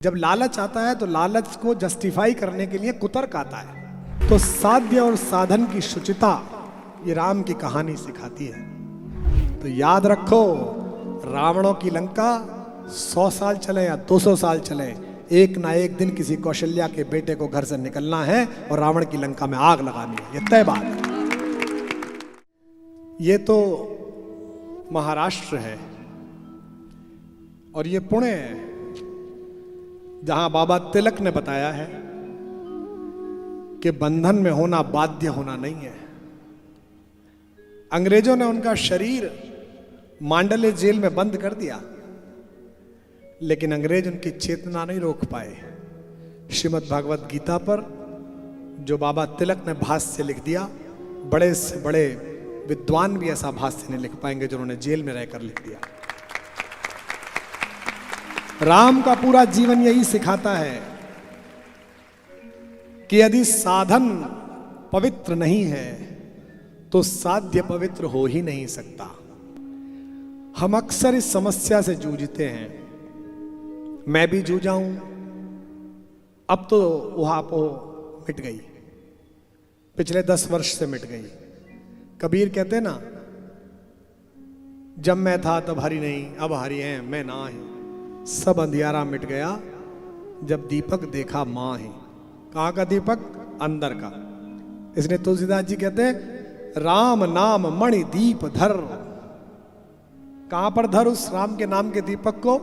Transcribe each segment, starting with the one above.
जब लालच आता है तो लालच को जस्टिफाई करने के लिए कुतर्क आता है। तो साध्य और साधन की शुचिता ये राम की कहानी सिखाती है। तो याद रखो, रावणों की लंका 100 साल चले या 200 साल चले, एक ना एक दिन किसी कौशल्या के बेटे को घर से निकलना है और रावण की लंका में आग लगानी है, ये तय बात है। ये तो महाराष्ट्र है और ये पुणे है, जहां बाबा तिलक ने बताया है कि बंधन में होना बाध्य होना नहीं है। अंग्रेजों ने उनका शरीर मांडले जेल में बंद कर दिया, लेकिन अंग्रेज उनकी चेतना नहीं रोक पाए। श्रीमद् भागवत गीता पर जो बाबा तिलक ने भाष्य लिख दिया, बड़े से बड़े विद्वान भी ऐसा भाष्य नहीं लिख पाएंगे जिन्होंने जेल में रहकर लिख दिया। राम का पूरा जीवन यही सिखाता है कि यदि साधन पवित्र नहीं है तो साध्य पवित्र हो ही नहीं सकता। हम अक्सर इस समस्या से जूझते हैं, मैं भी जूझा हूं। अब तो उहापो मिट गई, पिछले 10 वर्ष से मिट गई। कबीर कहते ना, जब मैं था तब हरि नहीं, अब हरि है मैं ना है। सब अंधियारा मिट गया जब दीपक देखा मां है। कहां का दीपक? अंदर का। इसलिए तुलसीदास जी कहते हैं, राम नाम मणि दीप धर। कहां पर धर उस राम के नाम के दीपक को?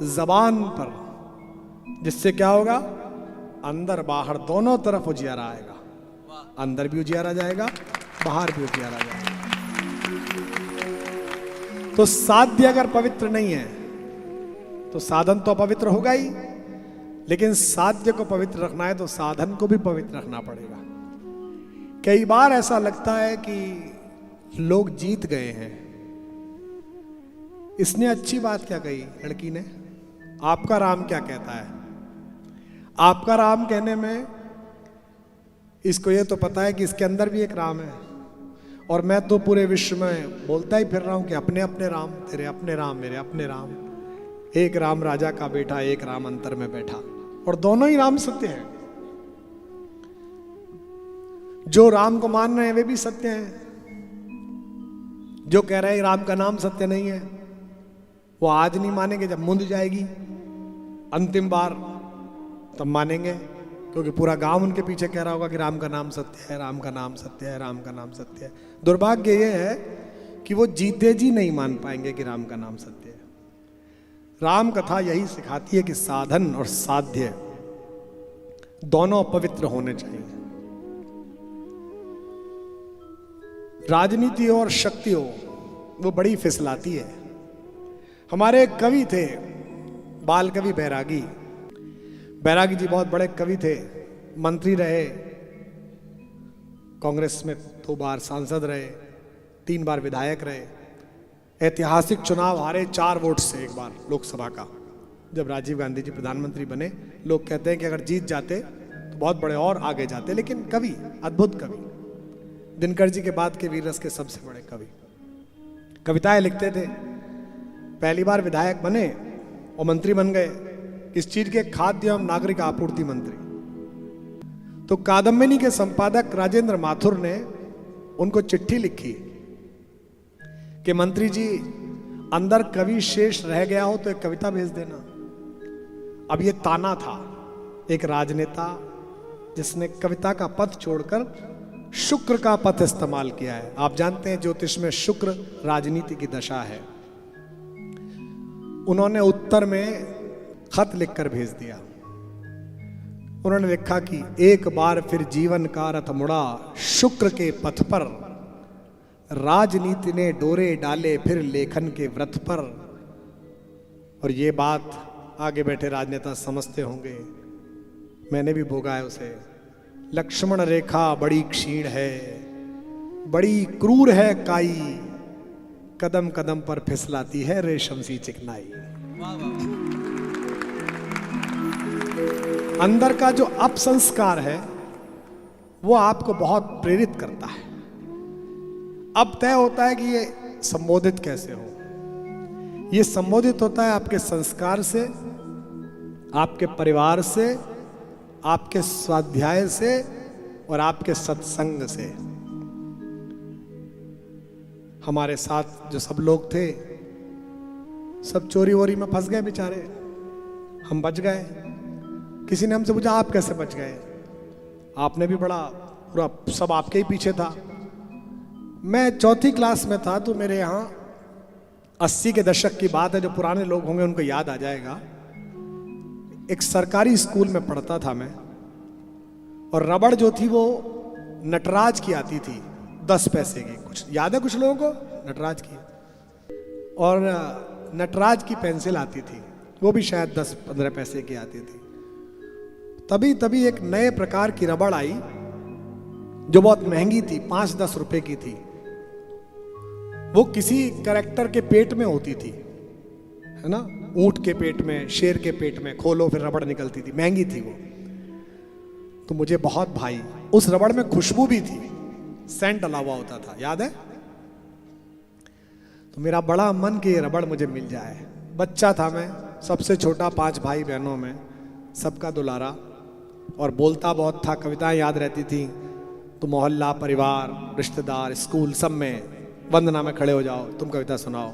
जबान पर। जिससे क्या होगा? अंदर बाहर दोनों तरफ उजियारा आएगा। अंदर भी उजियारा जाएगा, बाहर भी उजियारा जाएगा। तो साध्य अगर पवित्र नहीं है तो साधन तो अपवित्र होगा ही, लेकिन साध्य को पवित्र रखना है तो साधन को भी पवित्र रखना पड़ेगा। कई बार ऐसा लगता है कि लोग जीत गए हैं। इसने अच्छी बात क्या कही लड़की ने? आपका राम क्या कहता है? आपका राम कहने में इसको ये तो पता है कि इसके अंदर भी एक राम है, और मैं तो पूरे विश्व में बोलता ही फिर रहा हूं कि अपने अपने राम, तेरे अपने राम, मेरे अपने राम। एक राम राजा का बेटा, एक राम अंतर में बैठा, और दोनों ही राम सत्य हैं। जो राम को मान रहे हैं वे भी सत्य हैं, जो कह रहे हैं राम का नाम सत्य नहीं है वो आज नहीं मानेंगे, जब मुंद जाएगी अंतिम बार तब मानेंगे, क्योंकि पूरा गांव उनके पीछे कह रहा होगा कि राम का नाम सत्य है, राम का नाम सत्य है, राम का नाम सत्य है। दुर्भाग्य यह है कि वो जीते जी नहीं मान पाएंगे कि राम का नाम सत्य है। राम कथा यही सिखाती है कि साधन और साध्य दोनों पवित्र होने चाहिए। राजनीति और शक्ति हो वो बड़ी फिसलाती है। हमारे एक कवि थे, बाल कवि बैरागी। बैरागी जी बहुत बड़े कवि थे, मंत्री रहे, कांग्रेस में 2 बार सांसद रहे, 3 बार विधायक रहे, ऐतिहासिक चुनाव हारे 4 वोट से एक बार लोकसभा का, जब राजीव गांधी जी प्रधानमंत्री बने। लोग कहते हैं कि अगर जीत जाते तो बहुत बड़े और आगे जाते, लेकिन कवि, अद्भुत कवि, दिनकर जी के बाद के वीर रस के सबसे बड़े कवि। कविताएं लिखते थे, पहली बार विधायक बने और मंत्री बन गए। किस चीज के? खाद्य एवं नागरिक आपूर्ति मंत्री। तो कादम्बिनी के संपादक राजेंद्र माथुर ने उनको चिट्ठी लिखी कि मंत्री जी, अंदर कवि शेष रह गया हो तो एक कविता भेज देना। अब ये ताना था एक राजनेता जिसने कविता का पथ छोड़कर शुक्र का पथ इस्तेमाल किया है। आप जानते हैं ज्योतिष में शुक्र राजनीति की दशा है। उन्होंने उत्तर में खत लिखकर भेज दिया। उन्होंने लिखा कि एक बार फिर जीवन का रथ मुड़ा शुक्र के पथ पर, राजनीति ने डोरे डाले फिर लेखन के व्रत पर। और ये बात आगे बैठे राजनेता समझते होंगे, मैंने भी भोगा है उसे। लक्ष्मण रेखा बड़ी क्षीण है, बड़ी क्रूर है काई, कदम कदम पर फिसलाती है रेशम सी चिकनाई। अंदर का जो अपसंस्कार है वो आपको बहुत प्रेरित करता है। अब तय होता है कि ये संबोधित कैसे हो। ये संबोधित होता है आपके संस्कार से, आपके परिवार से, आपके स्वाध्याय से और आपके सत्संग से। हमारे साथ जो सब लोग थे सब चोरी वोरी में फंस गए बेचारे, हम बच गए। किसी ने हमसे पूछा आप कैसे बच गए? आपने भी बड़ा पूरा सब आपके ही पीछे था। मैं चौथी क्लास में था तो मेरे यहाँ 80 के दशक की बात है, जो पुराने लोग होंगे उनको याद आ जाएगा। एक सरकारी स्कूल में पढ़ता था मैं, और रबड़ जो थी वो नटराज की आती थी, 10 पैसे की। कुछ याद है कुछ लोगों को नटराज की? और नटराज की पेंसिल आती थी, वो भी शायद 10-15 पैसे की आती थी। तभी एक नए प्रकार की रबड़ आई जो बहुत महंगी थी, 5-10 रुपए की थी। वो किसी कैरेक्टर के पेट में होती थी, है ना, ऊंट के पेट में, शेर के पेट में खोलो फिर रबड़ निकलती थी, महंगी थी वो। तो मुझे बहुत भाई, उस रबड़ में खुशबू भी थी, सेंट डला हुआ होता था, याद है? तो मेरा बड़ा मन कि ये रबड़ मुझे मिल जाए। बच्चा था मैं, सबसे छोटा 5 भाई बहनों में, सबका दुलारा, और बोलता बहुत था, कविताएं याद रहती थी। तो मोहल्ला, परिवार, रिश्तेदार, स्कूल, सब में वंदना में खड़े हो जाओ, तुम कविता सुनाओ।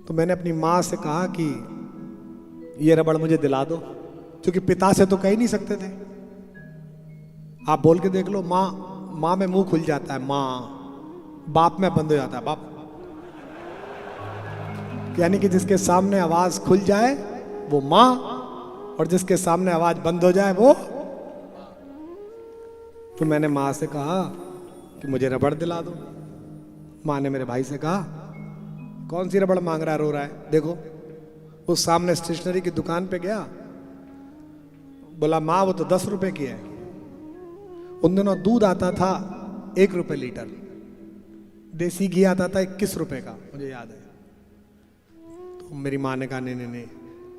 तो मैंने अपनी माँ से कहा कि ये रबड़ मुझे दिला दो, क्योंकि पिता से तो कह ही नहीं सकते थे। आप बोल के देख लो, माँ में मुंह खुल जाता है, माँ। बाप में बंद हो जाता है, बाप। यानी कि जिसके सामने आवाज खुल जाए वो माँ, और जिसके सामने आवाज बंद हो जाए वो। तो मैंने माँ से कहा कि मुझे रबड़ दिला दो। माँ ने मेरे भाई से कहा कौन सी रबड़ मांग रहा है, रो रहा है, देखो। उस सामने स्टेशनरी की दुकान पे गया, बोला माँ वो तो 10 रुपए की है। उन दिनों दूध आता था 1 रुपए लीटर, देसी घी आता था 21 रुपए का, मुझे याद है। तो मेरी माँ ने कहा नहीं,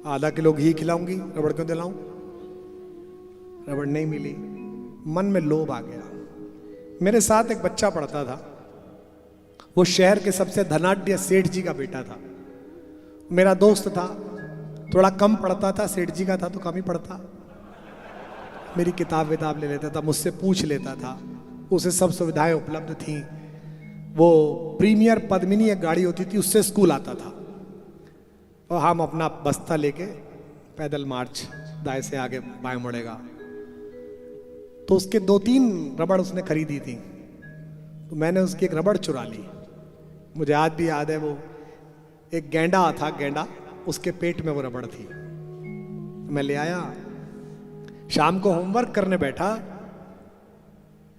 आधा किलो घी खिलाऊंगी, रबड़ क्यों दिलाऊं? रबड़ नहीं मिली, मन में लोभ आ गया। मेरे साथ एक बच्चा पढ़ता था, वो शहर के सबसे धनाढ्य सेठ जी का बेटा था। मेरा दोस्त था, थोड़ा कम पढ़ता था, सेठ जी का था तो कम ही पढ़ता। मेरी किताब विताब ले लेता था, मुझसे पूछ लेता था, उसे सब सुविधाएं उपलब्ध थी। वो प्रीमियर पद्मिनी एक गाड़ी होती थी, उससे स्कूल आता था, और हम अपना बस्ता लेके पैदल मार्च, दाएं से आगे बाएं मुड़ेगा। तो उसके 2-3 रबड़ उसने खरीदी थी, तो मैंने उसकी एक रबड़ चुरा ली। मुझे आज भी याद है, वो एक गेंडा था, गेंडा, उसके पेट में वो रबड़ थी। मैं ले आया, शाम को होमवर्क करने बैठा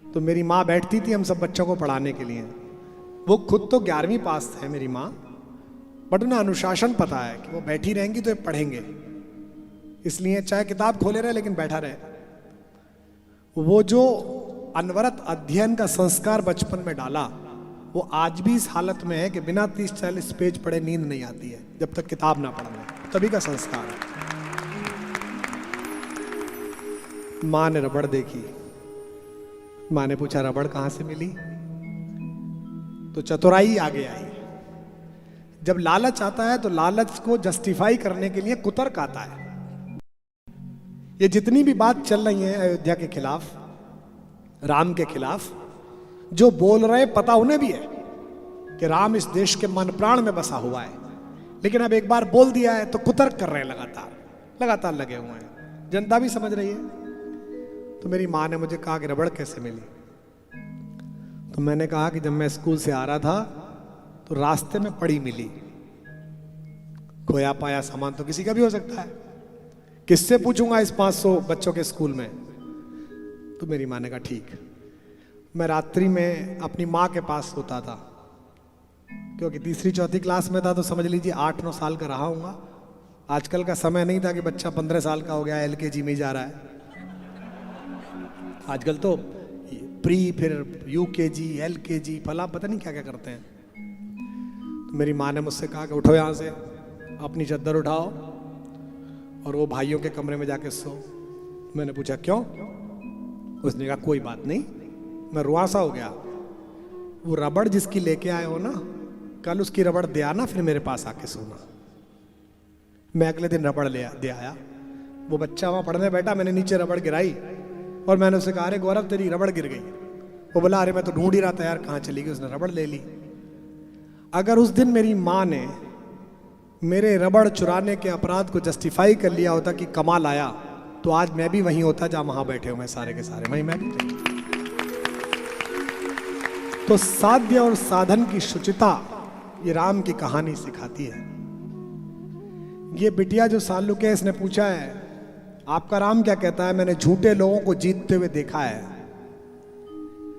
तो मेरी माँ बैठती थी हम सब बच्चों को पढ़ाने के लिए। वो खुद तो 11वीं पास थे मेरी माँ, बट उन्हें अनुशासन पता है कि वो बैठी रहेंगी तो ये पढ़ेंगे, इसलिए चाहे किताब खोले रहे लेकिन बैठा रहे। वो जो अनवरत अध्ययन का संस्कार बचपन में डाला, वो आज भी इस हालत में है कि बिना 30-40 पेज पढ़े नींद नहीं आती है, जब तक किताब ना पढ़ ले, तभी का संस्कार है। माँ ने रबड़ देखी, माँ ने पूछा रबड़ कहाँ से मिली? तो चतुराई आगे आई। जब लालच आता है तो लालच को जस्टिफाई करने के लिए कुतर्क आता है। ये जितनी भी बात चल रही है अयोध्या के खिलाफ, राम के खिलाफ, जो बोल रहे पता उन्हें भी है कि राम इस देश के मन प्राण में बसा हुआ है, लेकिन अब एक बार बोल दिया है तो कुतर्क कर रहे हैं, लगातार लगे हुए हैं। जनता भी समझ रही है। तो मेरी माँ ने मुझे कहा कि रबड़ कैसे मिली? तो मैंने कहा कि जब मैं स्कूल से आ रहा था तो रास्ते में पड़ी मिली। खोया पाया सामान तो किसी का भी हो सकता है, किससे पूछूंगा इस 500 बच्चों के स्कूल में? तो मेरी माँ ने कहा ठीक। मैं रात्रि में अपनी माँ के पास सोता था, क्योंकि 3री-4थी क्लास में था, तो समझ लीजिए 8-9 साल का रहा हूँगा। आजकल का समय नहीं था कि बच्चा 15 साल का हो गया LKG में ही जा रहा है। आजकल तो प्री, फिर UKG, LKG, फला पता नहीं क्या क्या करते हैं। तो मेरी माँ ने मुझसे कहा कि उठो यहाँ से, अपनी चद्दर उठाओ और वो भाइयों के कमरे में जाके सो। मैंने पूछा क्यों? उसने कहा कोई बात नहीं। मैं रुआसा हो गया। वो रबड़ जिसकी लेके आए हो ना, कल उसकी रबड़ दे आना, फिर मेरे पास आके सोना। मैं अगले दिन रबड़ दे आया। वो बच्चा वहां पढ़ने बैठा, मैंने नीचे रबड़ गिराई और मैंने उसे कहा, अरे गौरव तेरी रबड़ गिर गई। वो बोला, अरे मैं तो ढूंढ ही रहा था यार, कहाँ चली गई। उसने रबड़ ले ली। अगर उस दिन मेरी माँ ने मेरे रबड़ चुराने के अपराध को जस्टिफाई कर लिया होता कि कमाल आया, तो आज मैं भी वहीं होता जहां वहां बैठे हुए सारे के सारे, वहीं मैं भी। तो साध्य और साधन की शुचिता ये राम की कहानी सिखाती है। ये बिटिया जो सालू के, इसने पूछा है आपका राम क्या कहता है, मैंने झूठे लोगों को जीतते हुए देखा है।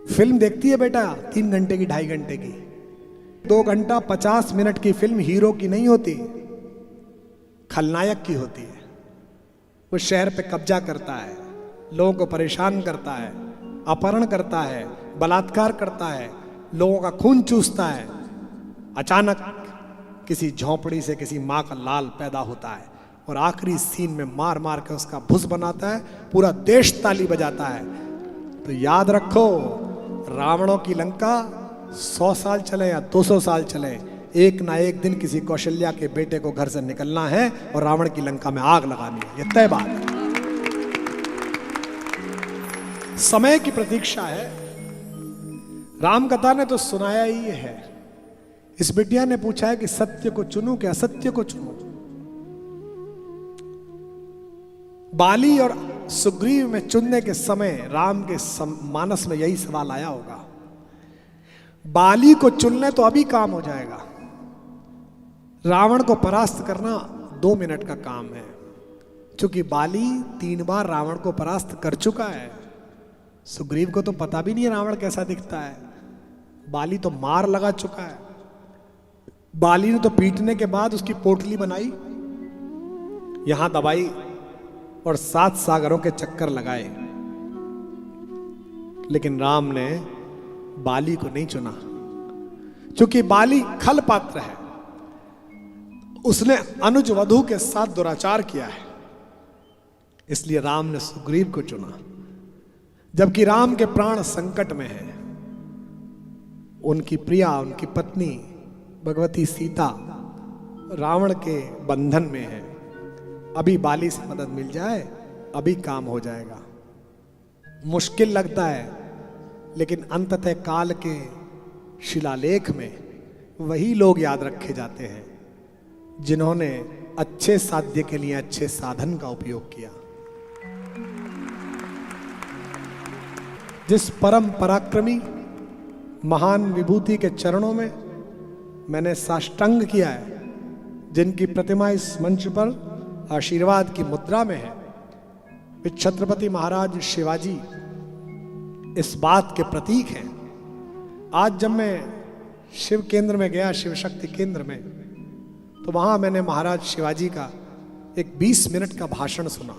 फिल्म देखती है बेटा 3 घंटे की, 2.5 घंटे की। 2 घंटा 50 मिनट की फिल्म हीरो की नहीं होती, खलनायक की होती है। वो शहर पे कब्जा करता है, लोगों को परेशान करता है, अपहरण करता है, बलात्कार करता है, लोगों का खून चूसता है। अचानक किसी झोंपड़ी से किसी माँ का लाल पैदा होता है और आखिरी सीन में मार मार के उसका भुस बनाता है, पूरा देश ताली बजाता है। तो याद रखो, रावणों की लंका 100 साल चले या 200 साल चले, एक ना एक दिन किसी कौशल्या के बेटे को घर से निकलना है और रावण की लंका में आग लगानी है, ये तय बात है। समय की प्रतीक्षा है। राम कथा ने तो सुनाया ही है। इस बिटिया ने पूछा है कि सत्य को चुनूं कि असत्य को चुनूं। बाली और सुग्रीव में चुनने के समय राम के मानस में यही सवाल आया होगा। बाली को चुनने तो अभी काम हो जाएगा, रावण को परास्त करना 2 मिनट का काम है। क्योंकि बाली 3 बार रावण को परास्त कर चुका है। सुग्रीव को तो पता भी नहीं है रावण कैसा दिखता है। बाली तो मार लगा चुका है। बाली ने तो पीटने के बाद उसकी पोटली बनाई, यहां दबाई और 7 सागरों के चक्कर लगाए। लेकिन राम ने बाली को नहीं चुना, क्योंकि बाली खल पात्र है। उसने अनुज वधू के साथ दुराचार किया है, इसलिए राम ने सुग्रीव को चुना। जबकि राम के प्राण संकट में हैं। उनकी प्रिया, उनकी पत्नी भगवती सीता रावण के बंधन में है। अभी बाली से मदद मिल जाए, अभी काम हो जाएगा। मुश्किल लगता है, लेकिन अंततः काल के शिलालेख में वही लोग याद रखे जाते हैं जिन्होंने अच्छे साध्य के लिए अच्छे साधन का उपयोग किया। जिस परम पराक्रमी महान विभूति के चरणों में मैंने साष्टांग किया है, जिनकी प्रतिमा इस मंच पर आशीर्वाद की मुद्रा में है, वे छत्रपति महाराज शिवाजी इस बात के प्रतीक हैं। आज जब मैं शिव केंद्र में गया, शिव शक्ति केंद्र में, तो वहां मैंने महाराज शिवाजी का एक 20 मिनट का भाषण सुना।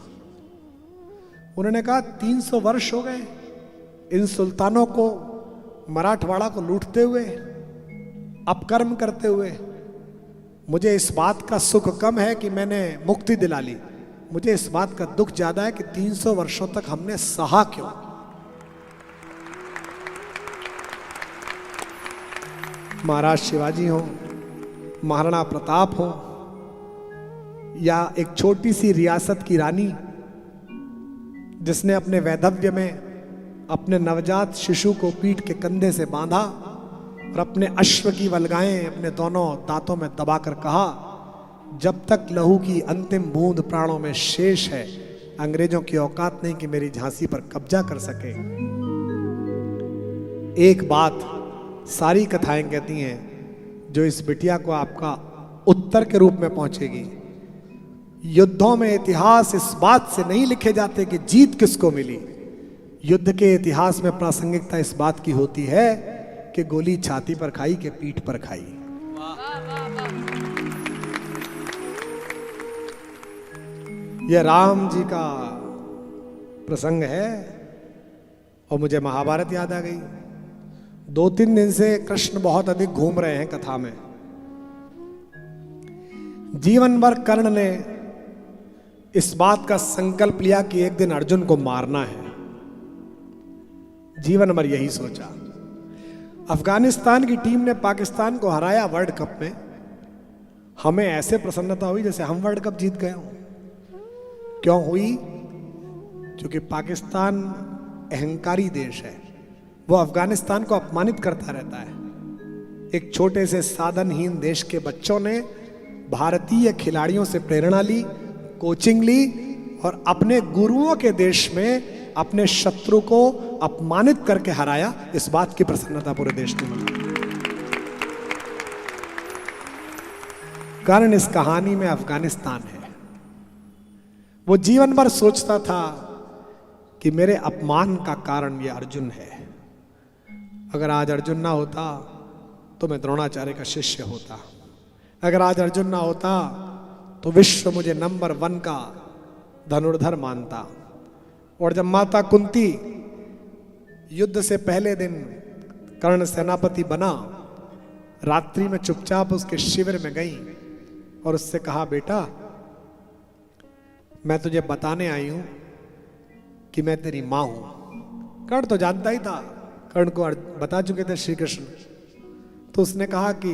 उन्होंने कहा 300 वर्ष हो गए इन सुल्तानों को, मराठवाड़ा को लूटते हुए, अपकर्म करते हुए। मुझे इस बात का सुख कम है कि मैंने मुक्ति दिला ली, मुझे इस बात का दुख ज्यादा है कि 300 वर्षों तक हमने सहा क्यों। महाराज शिवाजी हो, महाराणा प्रताप हो, या एक छोटी सी रियासत की रानी जिसने अपने वैधव्य में अपने नवजात शिशु को पीठ के कंधे से बांधा और अपने अश्व की वल्गाएं अपने दोनों दांतों में दबाकर कहा, जब तक लहू की अंतिम बूंद प्राणों में शेष है, अंग्रेजों की औकात नहीं कि मेरी झांसी पर कब्जा कर सके। एक बात सारी कथाएं कहती हैं जो इस बिटिया को आपका उत्तर के रूप में पहुंचेगी। युद्धों में इतिहास इस बात से नहीं लिखे जाते कि जीत किसको मिली। युद्ध के इतिहास में प्रासंगिकता इस बात की होती है कि गोली छाती पर खाई कि पीठ पर खाई। यह राम जी का प्रसंग है और मुझे महाभारत याद आ गई। 2-3 दिन से कृष्ण बहुत अधिक घूम रहे हैं कथा में। जीवन भर कर्ण ने इस बात का संकल्प लिया कि एक दिन अर्जुन को मारना है। जीवन भर यही सोचा। अफगानिस्तान की टीम ने पाकिस्तान को हराया वर्ल्ड कप में, हमें ऐसे प्रसन्नता हुई जैसे हम वर्ल्ड कप जीत गए हों। क्यों हुई? क्योंकि पाकिस्तान अहंकारी देश है, वो अफगानिस्तान को अपमानित करता रहता है। एक छोटे से साधनहीन देश के बच्चों ने भारतीय खिलाड़ियों से प्रेरणा ली, कोचिंग ली और अपने गुरुओं के देश में अपने शत्रु को अपमानित करके हराया। इस बात की प्रसन्नता पूरे देश ने मनाई। कारण इस कहानी में अफगानिस्तान है। वो जीवन भर सोचता था कि मेरे अपमान का कारण ये अर्जुन है। अगर आज अर्जुन ना होता तो मैं द्रोणाचार्य का शिष्य होता। अगर आज अर्जुन ना होता तो विश्व मुझे नंबर 1 का धनुर्धर मानता। और जब माता कुंती युद्ध से पहले दिन कर्ण सेनापति बना, रात्रि में चुपचाप उसके शिविर में गई और उससे कहा, बेटा मैं तुझे बताने आई हूं कि मैं तेरी मां हूं। कर्ण तो जानता ही था, कर्ण को बता चुके थे श्री कृष्ण। तो उसने कहा कि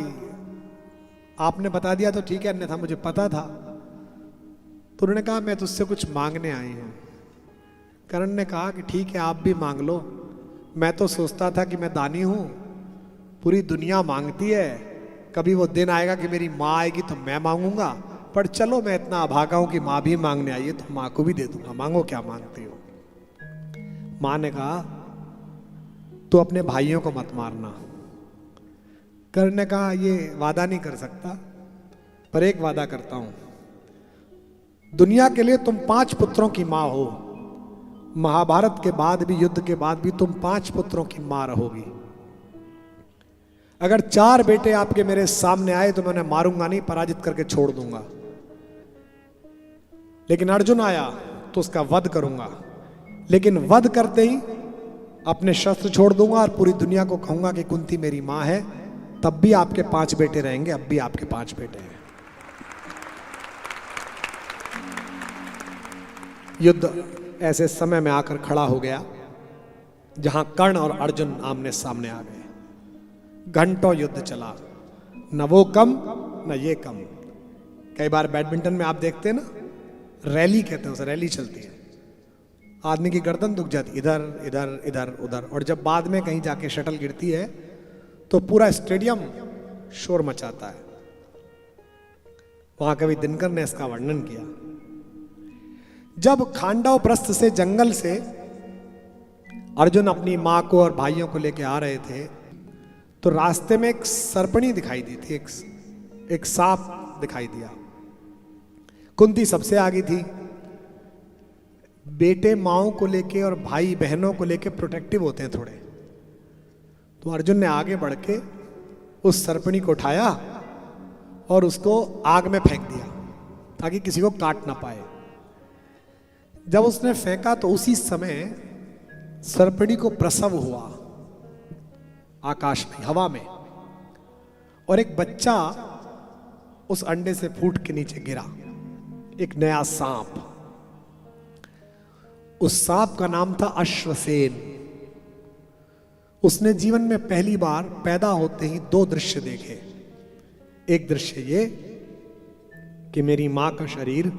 आपने बता दिया तो ठीक है, अन्यथा मुझे पता था। तो उन्होंने कहा मैं तुझसे कुछ मांगने आई हूं। कर्ण ने कहा कि ठीक है, आप भी मांग लो। मैं तो सोचता था कि मैं दानी हूं, पूरी दुनिया मांगती है, कभी वो दिन आएगा कि मेरी माँ आएगी तो मैं मांगूंगा। पर चलो मैं इतना अभागा हूं कि माँ भी मांगने आई है तो माँ को भी दे दूंगा, मांगो क्या मांगती हो। माँ ने कहा तो अपने भाइयों को मत मारना। कर्ण ने कहा ये वादा नहीं कर सकता, पर एक वादा करता हूं, दुनिया के लिए तुम 5 पुत्रों की माँ हो। महाभारत के बाद भी, युद्ध के बाद भी तुम 5 पुत्रों की माँ रहोगी। अगर 4 बेटे आपके मेरे सामने आए तो मैं उन्हें मारूंगा नहीं, पराजित करके छोड़ दूंगा। लेकिन अर्जुन आया तो उसका वध करूंगा, लेकिन वध करते ही अपने शस्त्र छोड़ दूंगा और पूरी दुनिया को कहूंगा कि कुंती मेरी मां है। तब भी आपके 5 बेटे रहेंगे, अब भी आपके 5 बेटे हैं। युद्ध ऐसे समय में आकर खड़ा हो गया जहां कर्ण और अर्जुन आमने सामने आ गए। घंटों युद्ध चला, न वो कम न ये कम। कई बार बैडमिंटन में आप देखते हैं ना, रैली कहते हैं उसे, रैली चलती है, आदमी की गर्दन दुख जाती, इधर इधर इधर उधर। और जब बाद में कहीं जाके शटल गिरती है तो पूरा स्टेडियम शोर मचाता है। वहां कवि दिनकर ने इसका वर्णन किया। जब खांडव प्रस्थ से, जंगल से अर्जुन अपनी मां को और भाइयों को लेकर आ रहे थे तो रास्ते में एक सर्पणी दिखाई दी थी, एक सांप दिखाई दिया। कुंती सबसे आगे थी। बेटे माओ को लेके और भाई बहनों को लेके प्रोटेक्टिव होते हैं थोड़े। तो अर्जुन ने आगे बढ़ के उस सर्पणी को उठाया और उसको आग में फेंक दिया ताकि किसी को काट ना पाए। जब उसने फेंका तो उसी समय सर्पणी को प्रसव हुआ, आकाश में, हवा में, और एक बच्चा उस अंडे से फूट के नीचे गिरा, एक नया सांप। उस सांप का नाम था अश्वसेन। उसने जीवन में पहली बार पैदा होते ही 2 दृश्य देखे। एक दृश्य ये कि मेरी मां का शरीर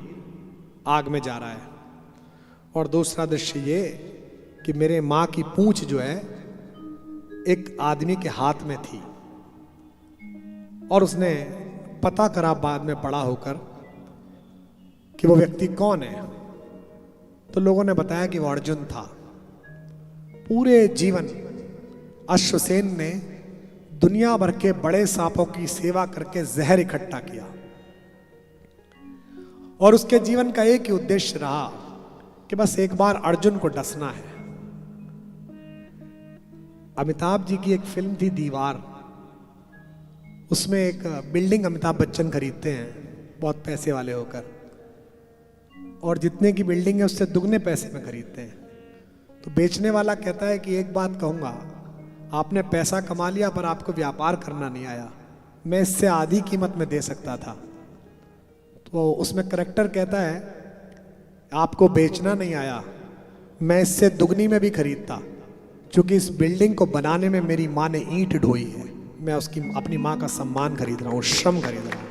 आग में जा रहा है, और दूसरा दृश्य ये कि मेरे मां की पूंछ जो है एक आदमी के हाथ में थी। और उसने पता करा बाद में बड़ा होकर कि वो व्यक्ति कौन है। तो लोगों ने बताया कि वो अर्जुन था। पूरे जीवन अश्वसेन ने दुनिया भर के बड़े सांपों की सेवा करके जहर इकट्ठा किया, और उसके जीवन का एक ही उद्देश्य रहा कि बस एक बार अर्जुन को डसना है। अमिताभ जी की एक फिल्म थी दीवार, उसमें एक बिल्डिंग अमिताभ बच्चन खरीदते हैं बहुत पैसे वाले होकर, और जितने की बिल्डिंग है उससे दुगने पैसे में खरीदते हैं। तो बेचने वाला कहता है कि एक बात कहूंगा, आपने पैसा कमा लिया पर आपको व्यापार करना नहीं आया, मैं इससे आधी कीमत में दे सकता था। तो उसमें करेक्टर कहता है आपको बेचना नहीं आया, मैं इससे दुगनी में भी खरीदता, क्योंकि इस बिल्डिंग को बनाने में मेरी माँ ने ईंट ढोई है, मैं उसकी अपनी माँ का सम्मान खरीद रहा हूँ, श्रम खरीद रहा हूँ।